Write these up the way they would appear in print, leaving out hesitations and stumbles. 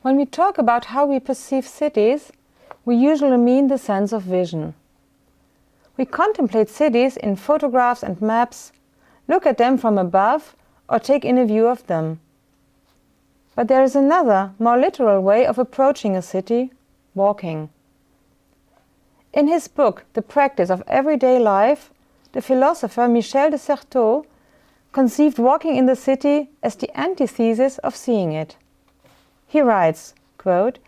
When we talk about how we perceive cities, we usually mean the sense of vision. We contemplate cities in photographs and maps, look at them from above, or take in a view of them. But there is another, more literal way of approaching a city: walking. In his book, The Practice of Everyday Life, the philosopher Michel de Certeau conceived walking in the city as the antithesis of seeing it. He writes, quote,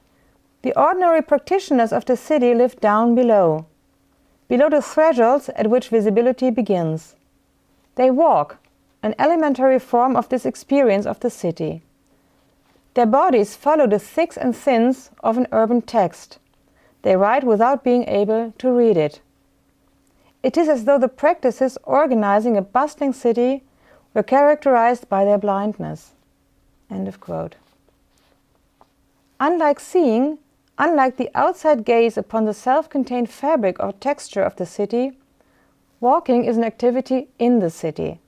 "The ordinary practitioners of the city live down below the thresholds at which visibility begins. They walk, an elementary form of this experience of the city. Their bodies follow the thicks and thins of an urban text. They write without being able to read it. It is as though the practices organizing a bustling city were characterized by their blindness." End of quote. Unlike seeing, unlike the outside gaze upon the self-contained fabric or texture of the city, walking is an activity in the city.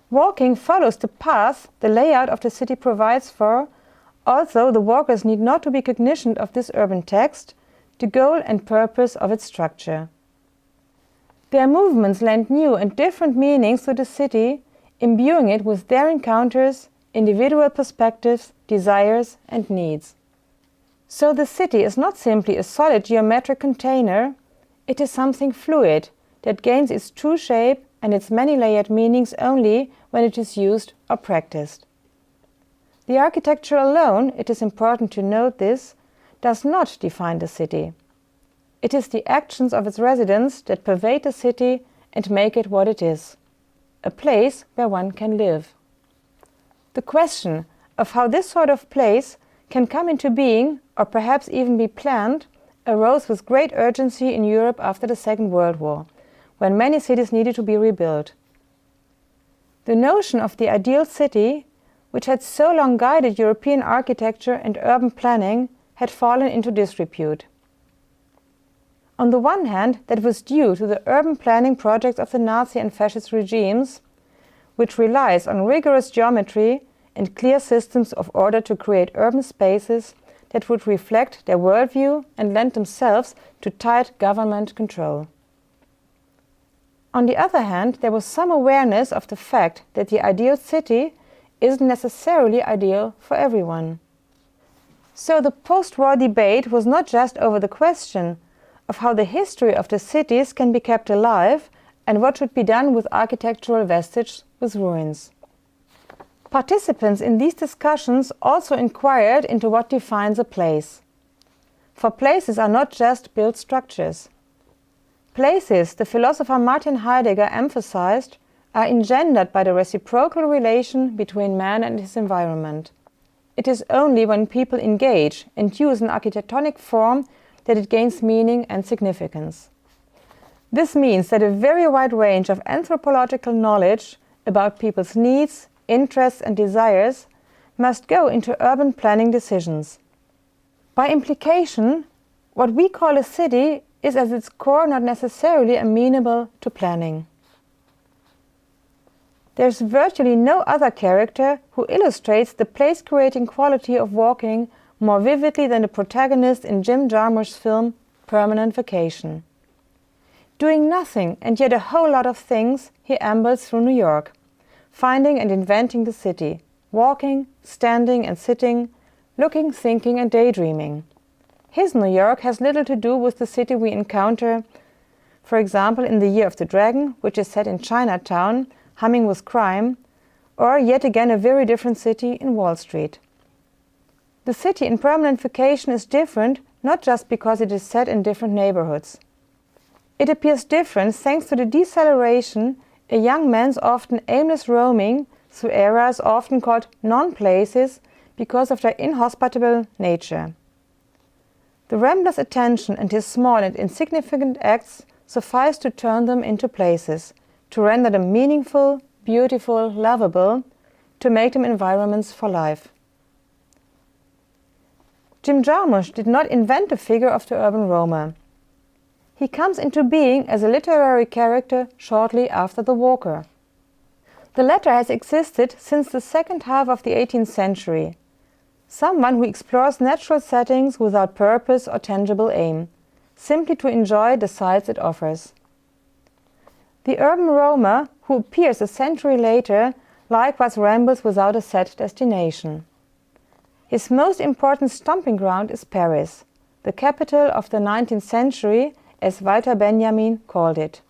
Walking follows the path the layout of the city provides for, although the walkers need not to be cognizant of this urban text, the goal and purpose of its structure. Their movements lend new and different meanings to the city, imbuing it with their encounters, individual perspectives, desires, and needs. So the city is not simply a solid geometric container, it is something fluid that gains its true shape and its many-layered meanings only when it is used or practiced. The architecture alone, it is important to note this, does not define the city. It is the actions of its residents that pervade the city and make it what it is, a place where one can live. The question of how this sort of place can come into being, or perhaps even be planned, arose with great urgency in Europe after the Second World War, when many cities needed to be rebuilt. The notion of the ideal city, which had so long guided European architecture and urban planning, had fallen into disrepute. On the one hand, that was due to the urban planning projects of the Nazi and fascist regimes, which relies on rigorous geometry and clear systems of order to create urban spaces that would reflect their worldview and lend themselves to tight government control. On the other hand, there was some awareness of the fact that the ideal city isn't necessarily ideal for everyone. So the post-war debate was not just over the question of how the history of the cities can be kept alive and what should be done with architectural vestiges with ruins. Participants in these discussions also inquired into what defines a place. For places are not just built structures. Places, the philosopher Martin Heidegger emphasized, are engendered by the reciprocal relation between man and his environment. It is only when people engage and use an architectonic form that it gains meaning and significance. This means that a very wide range of anthropological knowledge about people's needs, interests and desires must go into urban planning decisions. By implication, what we call a city is at its core not necessarily amenable to planning. There's virtually no other character who illustrates the place-creating quality of walking more vividly than the protagonist in Jim Jarmusch's film Permanent Vacation. Doing nothing and yet a whole lot of things, he ambles through New York, finding and inventing the city, walking, standing and sitting, looking, thinking and daydreaming. His New York has little to do with the city we encounter, for example in The Year of the Dragon, which is set in Chinatown, humming with crime, or yet again a very different city in Wall Street. The city in Permanent Vacation is different not just because it is set in different neighborhoods. It appears different thanks to the deceleration, a young man's often aimless roaming through areas often called non-places because of their inhospitable nature. The rambler's attention and his small and insignificant acts suffice to turn them into places, to render them meaningful, beautiful, lovable, to make them environments for life. Jim Jarmusch did not invent the figure of the urban roamer. He comes into being as a literary character shortly after the walker. The latter has existed since the second half of the 18th century. someone who explores natural settings without purpose or tangible aim, simply to enjoy the sights it offers. The urban roamer, who appears a century later, likewise rambles without a set destination. His most important stomping ground is Paris, the capital of the 19th century, as Walter Benjamin called it.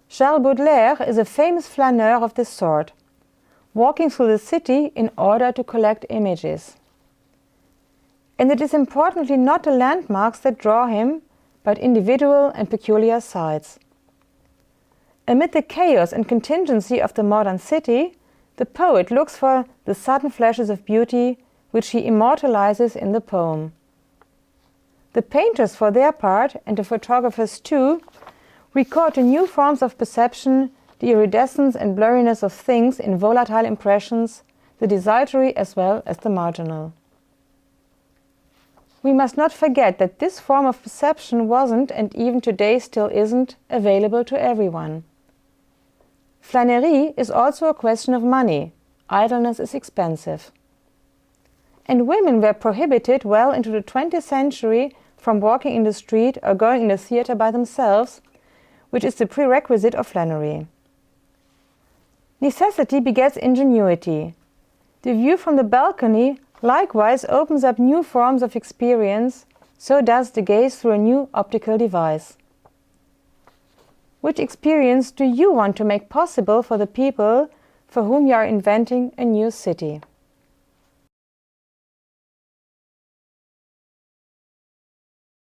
Charles Baudelaire is a famous flaneur of this sort, walking through the city in order to collect images. And it is importantly not the landmarks that draw him, but individual and peculiar sights. Amid the chaos and contingency of the modern city, the poet looks for the sudden flashes of beauty which he immortalizes in the poem. The painters, for their part, and the photographers too, record the new forms of perception, the iridescence and blurriness of things in volatile impressions, the desultory as well as the marginal. We must not forget that this form of perception wasn't, and even today still isn't, available to everyone. Flânerie is also a question of money. Idleness is expensive. And women were prohibited well into the 20th century from walking in the street or going in the theatre by themselves, which is the prerequisite of flânerie. Necessity begets ingenuity. The view from the balcony likewise opens up new forms of experience, so does the gaze through a new optical device. Which experience do you want to make possible for the people for whom you are inventing a new city?